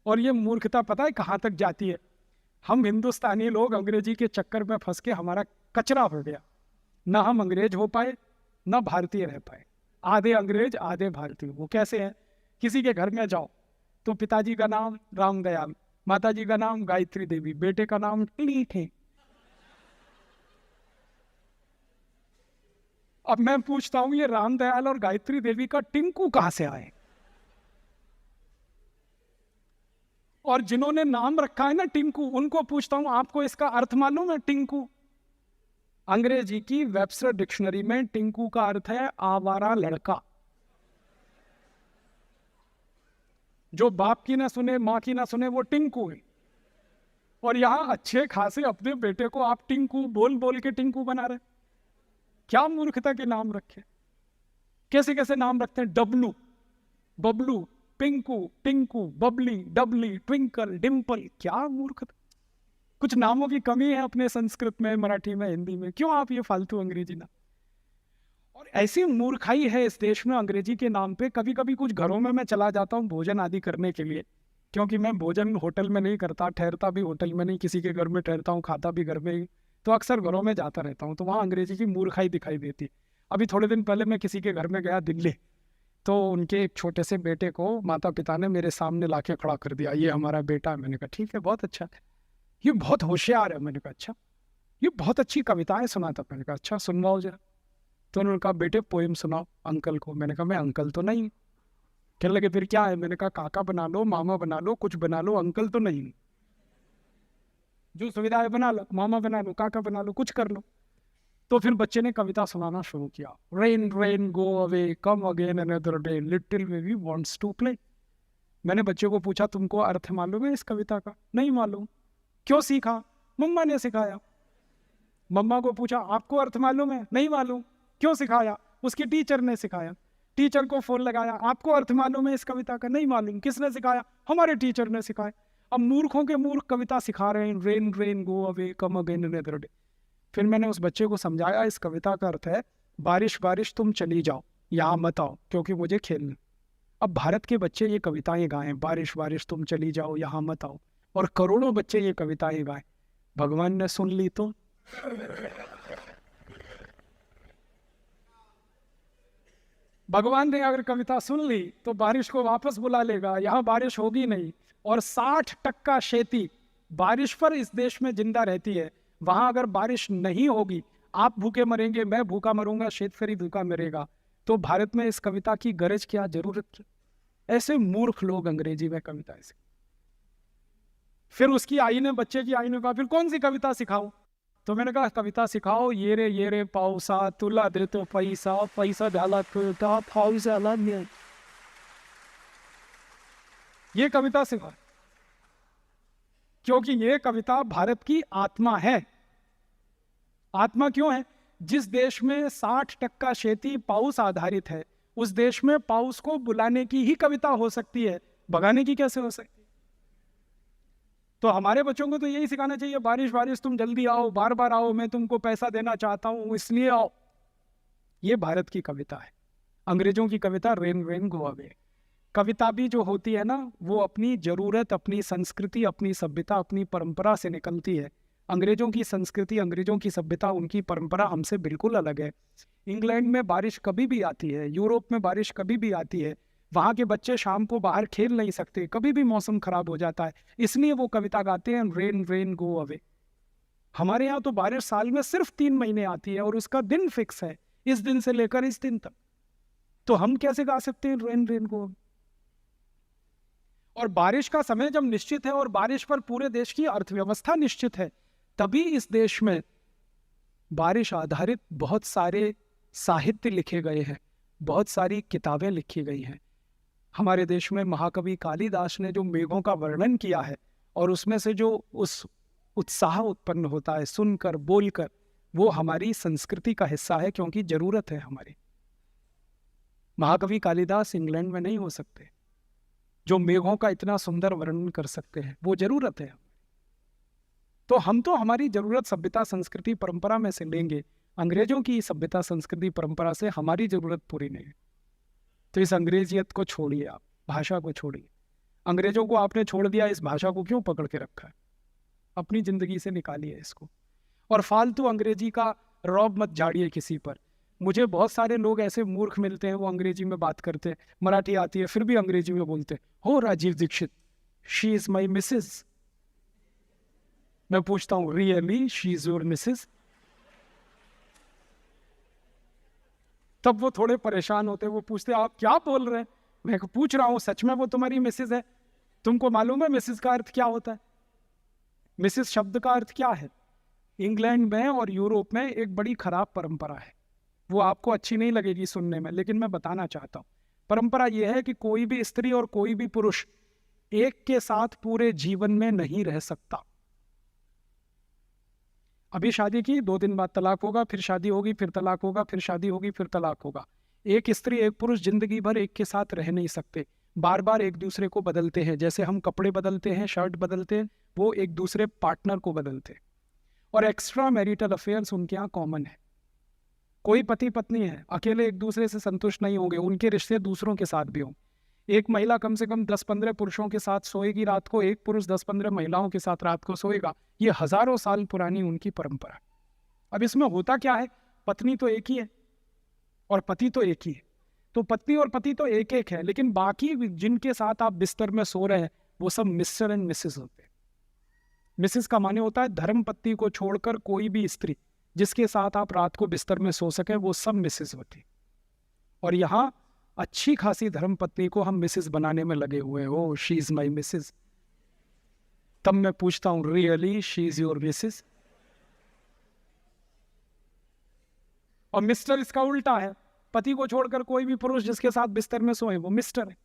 और ये मूर्खता पता है कहां तक जाती है? हम हिंदुस्तानी लोग अंग्रेजी के चक्कर में फंस के हमारा कचरा हो गया। ना हम अंग्रेज हो पाए, ना भारतीय रह पाए। आधे अंग्रेज आधे भारतीय। वो कैसे हैं? किसी के घर में जाओ तो पिताजी का नाम रामदयाल, माताजी का नाम गायत्री देवी, बेटे का नाम टीठ है। अब मैं पूछता हूं ये रामदयाल और गायत्री देवी का टिंकू कहां से आए? और जिन्होंने नाम रखा है ना टिंकू, उनको पूछता हूं आपको इसका अर्थ मालूम है? टिंकू अंग्रेजी की वेबस्टर डिक्शनरी में टिंकू का अर्थ है आवारा लड़का। जो बाप की ना सुने, मां की ना सुने, वो टिंकू है। और यहां अच्छे खासे अपने बेटे को आप टिंकू बोल बोल के टिंकू बना रहे। क्या मूर्खता के नाम रखे। कैसे कैसे नाम रखते हैं? डब्लू, बबलू, पिंकू, टिंकू, बबली, डबली, ट्विंकल, डिम्पल। क्या मूर्खता। कुछ नामों की कमी है अपने संस्कृत में, मराठी में, हिंदी में। क्यों आप ये फालतू अंग्रेजी नाम? और ऐसी मूर्खाई है इस देश में अंग्रेजी के नाम पे। कभी कभी कुछ घरों में मैं चला जाता हूँ भोजन आदि करने के लिए, क्योंकि मैं भोजन होटल में नहीं करता, ठहरता भी होटल में नहीं, किसी के घर में ठहरता हूँ, खाता भी घर में ही। तो अक्सर घरों में जाता रहता हूँ, तो वहाँ अंग्रेजी की मूर्खाई दिखाई देती। अभी थोड़े दिन पहले मैं किसी के घर में गया दिल्ली, तो उनके एक छोटे से बेटे को माता पिता ने मेरे सामने लाके खड़ा कर दिया, ये हमारा बेटा है। मैंने कहा ठीक है, बहुत अच्छा, ये बहुत होशियार है। मैंने कहा अच्छा, ये बहुत अच्छी कविताएं सुनाता। मैंने कहा अच्छा, सुनवाओ जरा। तो उन्होंने कहा बेटे पोएम सुनाओ अंकल को। मैंने कहा मैं अंकल तो नहीं। कहने लगे फिर क्या है? मैंने कहा काका बना लो, मामा बना लो, कुछ बना लो, अंकल तो नहीं। जो सुविधा है बना लो, मामा बना लो, काका बना लो, कुछ कर लो। तो फिर बच्चे ने कविता सुनाना शुरू किया। Rain rain go away, come again another day, little baby wants to play. मैंने बच्चे को पूछा तुमको अर्थ मालूम है इस कविता का? नहीं मालूम। क्यों सीखा? मम्मा ने सिखाया। मम्मा को पूछा आपको अर्थ मालूम है? नहीं मालूम। क्यों सिखाया? उसके टीचर ने सिखाया। टीचर को फोन लगाया, आपको अर्थ मालूम है इस कविता का? नहीं मालूम। किसने सिखाया? हमारे टीचर ने सिखाया। अब मूर्खों के मूर्ख कविता सिखा रहे हैं, rain rain go away come again another day. फिर मैंने उस बच्चे को समझाया इस कविता का अर्थ है बारिश बारिश तुम चली जाओ, यहाँ मत आओ क्योंकि मुझे खेलना। अब भारत के बच्चे ये कविताएं गाएं, बारिश बारिश तुम चली जाओ यहाँ मत आओ, और करोड़ों बच्चे ये कविताएं गाएं, भगवान ने सुन ली तो? भगवान ने अगर कविता सुन ली तो बारिश को वापस बुला लेगा, यहाँ बारिश होगी नहीं। और 60% खेती बारिश पर इस देश में जिंदा रहती है, वहां अगर बारिश नहीं होगी, आप भूखे मरेंगे, मैं भूखा मरूंगा, शेतकरी भूखा मरेगा, तो भारत में इस कविता की गरज क्या, जरूरत क्या? ऐसे मूर्ख लोग अंग्रेजी में कविता ऐसे। फिर उसकी आई ने, बच्चे की आई ने कहा फिर कौन सी कविता सिखाऊं? तो मैंने कहा कविता सिखाओ, ये रे पाऊसा तुला दे तो पैसा, पैसा डाला तो पाऊसा ला, ये कविता सिखाओ, क्योंकि ये कविता भारत की आत्मा है। आत्मा क्यों है? जिस देश में 60% खेती पाउस आधारित है, उस देश में पाउस को बुलाने की ही कविता हो सकती है, भगाने की कैसे हो सकती? तो हमारे बच्चों को तो यही सिखाना चाहिए, बारिश बारिश तुम जल्दी आओ, बार बार आओ, मैं तुमको पैसा देना चाहता हूं इसलिए आओ। ये भारत की कविता है। अंग्रेजों की कविता रेन रेन गो अवे। कविता भी जो होती है ना, वो अपनी जरूरत, अपनी संस्कृति, अपनी सभ्यता, अपनी परंपरा से निकलती है। अंग्रेजों की संस्कृति, अंग्रेजों की सभ्यता, उनकी परंपरा हमसे बिल्कुल अलग है। इंग्लैंड में बारिश कभी भी आती है, यूरोप में बारिश कभी भी आती है, वहाँ के बच्चे शाम को बाहर खेल नहीं सकते, कभी भी मौसम खराब हो जाता है, इसलिए वो कविता गाते हैं रेन रेन गो अवे। हमारे यहाँ तो बारिश साल में सिर्फ 3 महीने आती है और उसका दिन फिक्स है, इस दिन से लेकर इस दिन तक। तो हम कैसे गा सकते हैं रेन रेन गो अवे? और बारिश का समय जब निश्चित है और बारिश पर पूरे देश की अर्थव्यवस्था निश्चित है, तभी इस देश में बारिश आधारित बहुत सारे साहित्य लिखे गए हैं, बहुत सारी किताबें लिखी गई हैं। हमारे देश में महाकवि कालिदास ने जो मेघों का वर्णन किया है, और उसमें से जो उस उत्साह उत्पन्न होता है सुनकर, बोलकर, वो हमारी संस्कृति का हिस्सा है, क्योंकि जरूरत है हमारी। महाकवि कालिदास इंग्लैंड में नहीं हो सकते, जो मेघों का इतना सुंदर वर्णन कर सकते हैं, वो जरूरत है। तो हम तो हमारी जरूरत सभ्यता, संस्कृति, परंपरा में से लेंगे, अंग्रेजों की सभ्यता, संस्कृति, परंपरा से हमारी जरूरत पूरी नहीं है। तो इस अंग्रेजियत को छोड़िए, आप भाषा को छोड़िए। अंग्रेजों को आपने छोड़ दिया, इस भाषा को क्यों पकड़ के रखा है? अपनी जिंदगी से निकालिए इसको, और फालतू अंग्रेजी का रौब मत झाड़िए किसी पर। मुझे बहुत सारे लोग ऐसे मूर्ख मिलते हैं, वो अंग्रेजी में बात करते हैं, मराठी आती है फिर भी अंग्रेजी में बोलते हैं, हो Rajiv Dixit, she is my missus. मैं पूछता हूं really she is your missus? तब वो थोड़े परेशान होते, वो पूछते आप क्या बोल रहे हैं? मैं पूछ रहा हूं सच में वो तुम्हारी मिसेज है? तुमको मालूम है मिसेज का अर्थ क्या होता है? मिसेज शब्द का अर्थ क्या है? इंग्लैंड में और यूरोप में एक बड़ी खराब परंपरा है, वो आपको अच्छी नहीं लगेगी सुनने में, लेकिन मैं बताना चाहता हूं। परंपरा यह है कि कोई भी स्त्री और कोई भी पुरुष एक के साथ पूरे जीवन में नहीं रह सकता। अभी शादी की, 2 दिन बाद तलाक होगा, फिर शादी होगी, फिर तलाक होगा, फिर शादी होगी, फिर तलाक होगा। एक स्त्री एक पुरुष जिंदगी भर एक के साथ रह नहीं सकते, बार बार एक दूसरे को बदलते हैं। जैसे हम कपड़े बदलते हैं, शर्ट बदलते हैं, वो एक दूसरे पार्टनर को बदलते हैं। और एक्स्ट्रा मैरिटल अफेयर्स उनके यहाँ कॉमन है। कोई पति पत्नी है, अकेले एक दूसरे से संतुष्ट नहीं होंगे, उनके रिश्ते दूसरों के साथ भी हों। एक महिला कम से कम 10-15 पुरुषों के साथ सोएगी रात को, एक पुरुष 10-15 महिलाओं के साथ रात को सोएगा। ये हजारों साल पुरानी उनकी परंपरा। अब इसमें होता क्या है, पत्नी तो एक ही है और पति तो एक ही है, तो पत्नी और पति तो एक एक है, लेकिन बाकी जिनके साथ आप बिस्तर में सो रहे हैं वो सब मिस्टर एंड मिसेस होते हैं। मिसेस का माने होता है धर्म पत्नी को छोड़कर कोई भी स्त्री जिसके साथ आप रात को बिस्तर में सो सके, वो सब मिसेस होती। और यहाँ अच्छी खासी धर्म पत्नी को हम मिसेस बनाने में लगे हुए हैं, oh she is my Mrs. तब मैं पूछता हूं really she is your Mrs? और मिस्टर इसका उल्टा है, पति को छोड़कर कोई भी पुरुष जिसके साथ बिस्तर में सोए वो मिस्टर है।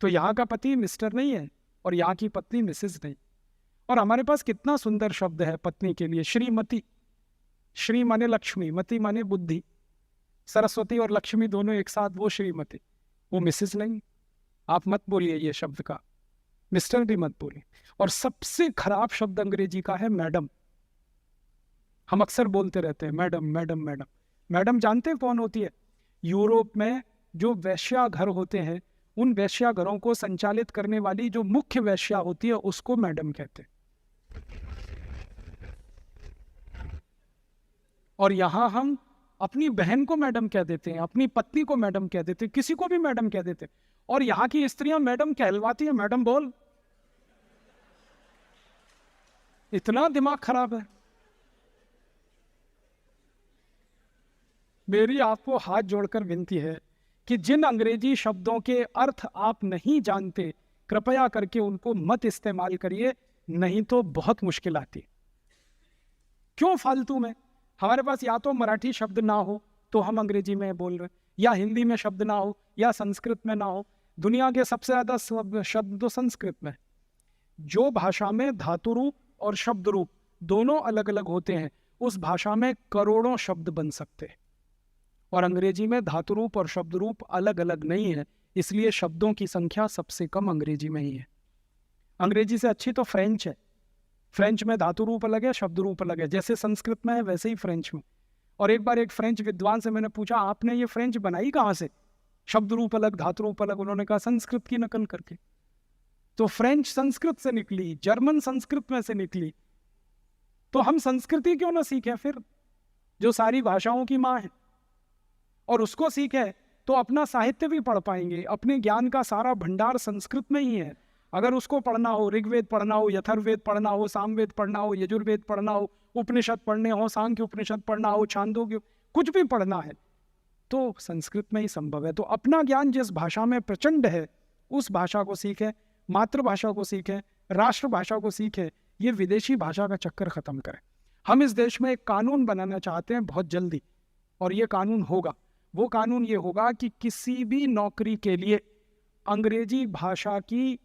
तो यहाँ का पति मिस्टर नहीं है और यहाँ की पत्नी मिसेस नहीं। और हमारे पास कितना सुंदर शब्द है पत्नी के लिए, श्रीमती। श्री माने लक्ष्मी, मति माने बुद्धि। सरस्वती और लक्ष्मी दोनों एक साथ, वो श्रीमती, वो मिसेस नहीं। आप मत बोलिए ये शब्द का, मिस्टर भी मत बोलिए। और सबसे खराब शब्द अंग्रेजी का है मैडम। हम अक्सर बोलते रहते हैं मैडम मैडम मैडम। मैडम जानते हैं कौन होती है? यूरोप में जो वेश्या घर होते हैं, उन वेश्या घरों को संचालित करने वाली जो मुख्य वेश्या होती है उसको मैडम कहते हैं। और यहां हम अपनी बहन को मैडम कह देते हैं, अपनी पत्नी को मैडम कह देते हैं, किसी को भी मैडम कह देते हैं। और यहाँ की स्त्रियां मैडम कहलवाती हैं, मैडम बोल। इतना दिमाग खराब है। मेरी आपको हाथ जोड़कर विनती है कि जिन अंग्रेजी शब्दों के अर्थ आप नहीं जानते, कृपया करके उनको मत इस्तेमाल करिए, नहीं तो बहुत मुश्किल आती है। क्यों फालतू में? हमारे पास या तो मराठी शब्द ना हो तो हम अंग्रेजी में बोल रहे, या हिंदी में शब्द ना हो, या संस्कृत में ना हो। दुनिया के सबसे ज्यादा शब्द तो संस्कृत में। जो भाषा में धातु रूप और शब्द रूप दोनों अलग अलग होते हैं, उस भाषा में करोड़ों शब्द बन सकते हैं। और अंग्रेजी में धातु रूप और शब्द रूप अलग अलग नहीं है, इसलिए शब्दों की संख्या सबसे कम अंग्रेजी में ही है। अंग्रेजी से अच्छी तो फ्रेंच है। फ्रेंच में धातु रूप अलग है, शब्द रूप अलग है, जैसे संस्कृत में है वैसे ही फ्रेंच में। और एक बार एक फ्रेंच विद्वान से मैंने पूछा, आपने ये फ्रेंच बनाई कहाँ से? शब्द रूप अलग, धातु रूप अलग। उन्होंने कहा संस्कृत की नकल करके। तो फ्रेंच संस्कृत से निकली, जर्मन संस्कृत में से निकली, तो हम संस्कृति क्यों ना सीखें फिर, जो सारी भाषाओं की माँ है? और उसको सीखे तो अपना साहित्य भी पढ़ पाएंगे। अपने ज्ञान का सारा भंडार संस्कृत में ही है। अगर उसको पढ़ना हो, ऋग्वेद पढ़ना हो, यथर्ववेद पढ़ना हो, सामवेद पढ़ना हो, यजुर्वेद पढ़ना हो, उपनिषद पढ़ने हो, सांख्य उपनिषद पढ़ना हो, छांदोग्य, कुछ भी पढ़ना है तो संस्कृत में ही संभव है। तो अपना ज्ञान जिस भाषा में प्रचंड है उस भाषा को सीखें, मातृभाषा को सीखें, राष्ट्रभाषा को सीखें। ये विदेशी भाषा का चक्कर खत्म करें। हम इस देश में एक कानून बनाना चाहते हैं बहुत जल्दी, और ये कानून होगा। वो कानून ये होगा कि किसी भी नौकरी के लिए अंग्रेजी भाषा की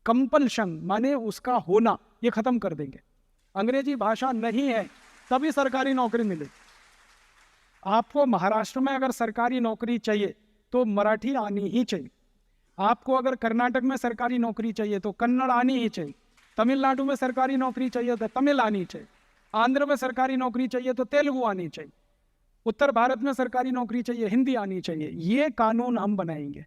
कंपल्शन, माने उसका होना, ये खत्म कर देंगे। अंग्रेजी भाषा नहीं है तभी सरकारी नौकरी मिले। आपको महाराष्ट्र में अगर सरकारी नौकरी चाहिए तो मराठी आनी ही चाहिए। आपको अगर कर्नाटक में सरकारी नौकरी चाहिए तो कन्नड़ आनी ही चाहिए। तमिलनाडु में सरकारी नौकरी चाहिए तो तमिल आनी चाहिए। आंध्र में सरकारी नौकरी चाहिए तो तेलुगु आनी चाहिए। उत्तर भारत में सरकारी नौकरी चाहिए, हिंदी आनी चाहिए। ये कानून हम बनाएंगे,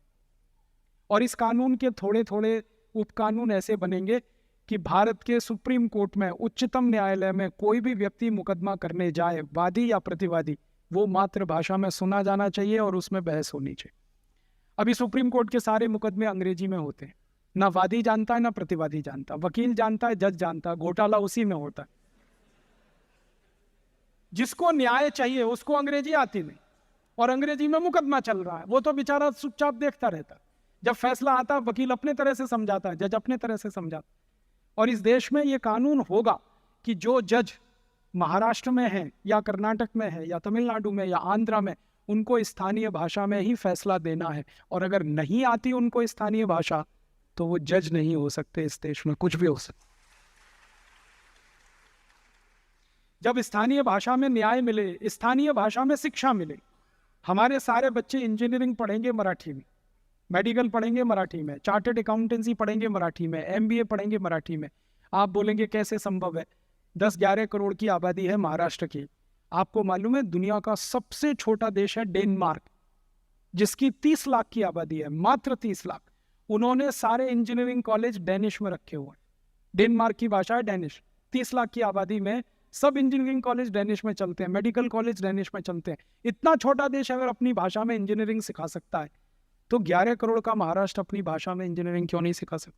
और इस कानून के थोड़े थोड़े उपकानून ऐसे बनेंगे कि भारत के सुप्रीम कोर्ट में, उच्चतम न्यायालय में कोई भी व्यक्ति मुकदमा करने जाए, वादी या प्रतिवादी, वो मातृभाषा में सुना जाना चाहिए और उसमें बहस होनी चाहिए। अभी सुप्रीम कोर्ट के सारे मुकदमे अंग्रेजी में होते हैं। ना वादी जानता है ना प्रतिवादी जानता, वकील जानता है, जज जानता है, घोटाला उसी में होता है। जिसको न्याय चाहिए उसको अंग्रेजी आती नहीं, और अंग्रेजी में मुकदमा चल रहा है, वो तो बेचारा चुपचाप देखता रहता। जब फैसला आता, वकील अपने तरह से समझाता है, जज अपने तरह से समझाता। और इस देश में ये कानून होगा कि जो जज महाराष्ट्र में है या कर्नाटक में है या तमिलनाडु में या आंध्र में, उनको स्थानीय भाषा में ही फैसला देना है। और अगर नहीं आती उनको स्थानीय भाषा तो वो जज नहीं हो सकते। इस देश में कुछ भी हो सकता। जब स्थानीय भाषा में न्याय मिले, स्थानीय भाषा में शिक्षा मिले। हमारे सारे बच्चे इंजीनियरिंग पढ़ेंगे मराठी में, मेडिकल पढ़ेंगे मराठी में, चार्टर्ड अकाउंटेंसी पढ़ेंगे मराठी में, MBA पढ़ेंगे मराठी में। आप बोलेंगे कैसे संभव है? 10-11 करोड़ की आबादी है महाराष्ट्र की। आपको मालूम है दुनिया का सबसे छोटा देश है डेनमार्क, जिसकी 30 लाख की आबादी है, मात्र 30 लाख। उन्होंने सारे इंजीनियरिंग कॉलेज डेनिश में रखे हुए हैं। डेनमार्क की भाषा है डेनिश। 30 लाख की आबादी में सब इंजीनियरिंग कॉलेज डेनिश में चलते हैं, मेडिकल कॉलेज डेनिश में चलते हैं। इतना छोटा देश अगर अपनी भाषा में इंजीनियरिंग सिखा सकता है तो 11 करोड़ का महाराष्ट्र अपनी भाषा में इंजीनियरिंग क्यों नहीं सिखा सकता?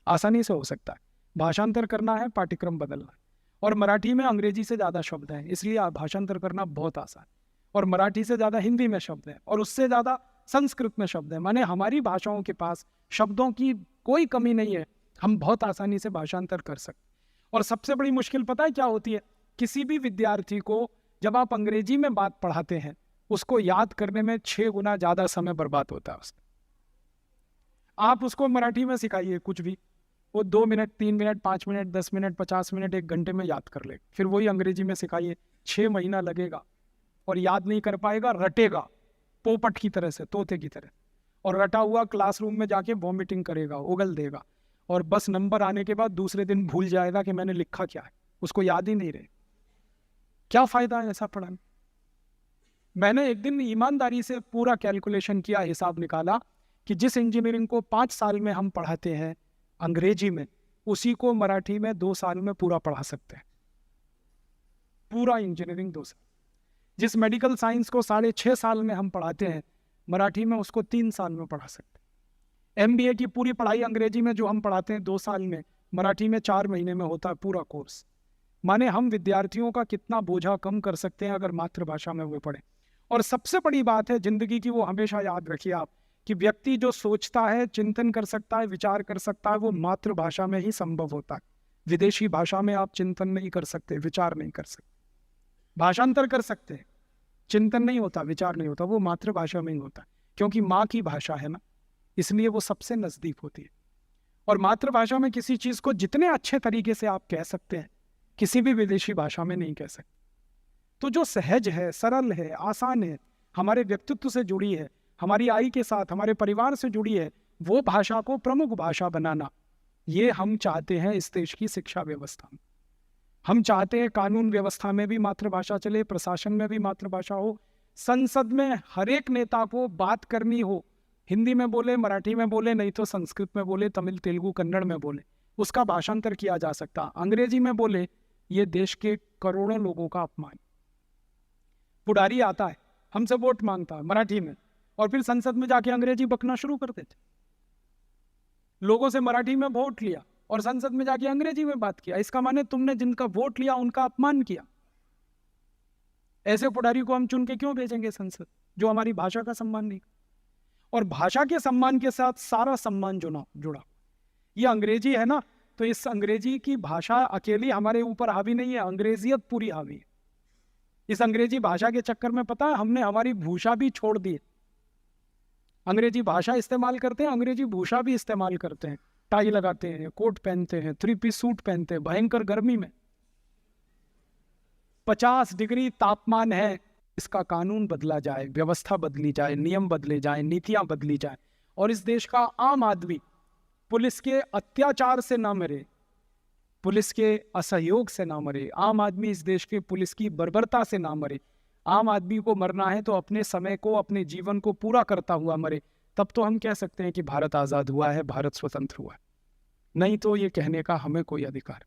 आसानी से हो सकता है। भाषांतर करना है, पाठ्यक्रम बदलना है। और मराठी में अंग्रेजी से ज़्यादा शब्द हैं, इसलिए भाषांतर करना बहुत आसान। और मराठी से ज़्यादा हिंदी में शब्द है, और उससे ज़्यादा संस्कृत में शब्द है। माने हमारी भाषाओं के पास शब्दों की कोई कमी नहीं है, हम बहुत आसानी से भाषांतर कर सकते। और सबसे बड़ी मुश्किल पता है क्या होती है? किसी भी विद्यार्थी को जब आप अंग्रेजी में बात पढ़ाते हैं, उसको याद करने में 6 गुना ज़्यादा समय बर्बाद होता है उसका। आप उसको मराठी में सिखाइए कुछ भी, वो 2 minute, 3 minute, 5 minute, 10 minute, 50 minute, 1 घंटे में याद कर ले। फिर वही अंग्रेजी में सिखाइए, 6 महीना लगेगा, और याद नहीं कर पाएगा, रटेगा पोपट की तरह से, तोते की तरह। और रटा हुआ क्लासरूम में जाके वॉमिटिंग करेगा, उगल देगा। और बस नंबर आने के बाद दूसरे दिन भूल जाएगा कि मैंने लिखा क्या है, उसको याद ही नहीं रहे। क्या फायदा है ऐसा पढ़ाने? मैंने एक दिन ईमानदारी से पूरा कैलकुलेशन किया, हिसाब निकाला कि जिस इंजीनियरिंग को 5 साल में हम पढ़ाते हैं अंग्रेजी में, उसी को मराठी में 2 साल में पूरा पढ़ा सकते हैं। पूरा इंजीनियरिंग 2 साल। जिस मेडिकल साइंस को 6.5 साल में हम पढ़ाते हैं, मराठी में उसको 3 साल में पढ़ा सकते हैं। MBA की पूरी पढ़ाई अंग्रेजी में जो हम पढ़ाते हैं 2 साल में, मराठी में 4 महीने में होता है पूरा कोर्स। माने हम विद्यार्थियों का कितना बोझा कम कर सकते हैं अगर मातृभाषा में वो पढ़े। और सबसे बड़ी बात है जिंदगी की, वो हमेशा याद रखिए आप, कि व्यक्ति जो सोचता है, चिंतन कर सकता है, विचार कर सकता है, वो मातृभाषा में ही संभव होता है। विदेशी भाषा में आप चिंतन नहीं कर सकते, विचार नहीं कर सकते। भाषांतर कर सकते हैं, चिंतन नहीं होता, विचार नहीं होता, वो मातृभाषा में ही होता है, क्योंकि माँ की भाषा है ना, इसलिए वो सबसे नजदीक होती है। और मातृभाषा में किसी चीज को जितने अच्छे तरीके से आप कह सकते हैं, किसी भी विदेशी भाषा में नहीं कह सकते। तो जो सहज है, सरल है, आसान है, हमारे व्यक्तित्व से जुड़ी है, हमारी आई के साथ, हमारे परिवार से जुड़ी है, वो भाषा को प्रमुख भाषा बनाना, ये हम चाहते हैं इस देश की शिक्षा व्यवस्था में। हम चाहते हैं कानून व्यवस्था में भी मातृभाषा चले, प्रशासन में भी मातृभाषा हो, संसद में हर एक नेता को बात करनी हो, हिंदी में बोले, मराठी में बोले, नहीं तो संस्कृत में बोले, तमिल, तेलुगु, कन्नड़ में बोले, उसका भाषांतर किया जा सकता। अंग्रेजी में बोले, ये देश के करोड़ों लोगों का अपमान। पुडारी आता है, हमसे वोट मांगता है मराठी में, और फिर संसद में जाके अंग्रेजी बकना शुरू कर देते। लोगों से मराठी में वोट लिया और संसद में जाके अंग्रेजी में बात किया, इसका माने तुमने जिनका वोट लिया उनका अपमान किया। ऐसे पुडारी को हम चुन के क्यों भेजेंगे संसद, जो हमारी भाषा का सम्मान नहीं। और भाषा के सम्मान के साथ सारा सम्मान जुड़ा। ये अंग्रेजी है ना, तो इस अंग्रेजी की भाषा अकेली हमारे ऊपर हावी नहीं है, अंग्रेजियत पूरी हावी है। इस अंग्रेजी भाषा के चक्कर में पता है हमने हमारी भूषा भी छोड़ दी। अंग्रेजी भाषा इस्तेमाल करते हैं, अंग्रेजी भूषा भी इस्तेमाल करते हैं, टाई लगाते हैं, कोट पहनते हैं, 3 पीस सूट पहनते हैं, भयंकर गर्मी में 50 डिग्री तापमान है। इसका कानून बदला जाए, व्यवस्था बदली जाए, नियम बदले जाए, नीतियां बदली जाए, और इस देश का आम आदमी पुलिस के अत्याचार से ना मरे, पुलिस के असहयोग से ना मरे, आम आदमी इस देश के पुलिस की बर्बरता से ना मरे। आम आदमी को मरना है तो अपने समय को, अपने जीवन को पूरा करता हुआ मरे, तब तो हम कह सकते हैं कि भारत आजाद हुआ है, भारत स्वतंत्र हुआ है। नहीं तो ये कहने का हमें कोई अधिकार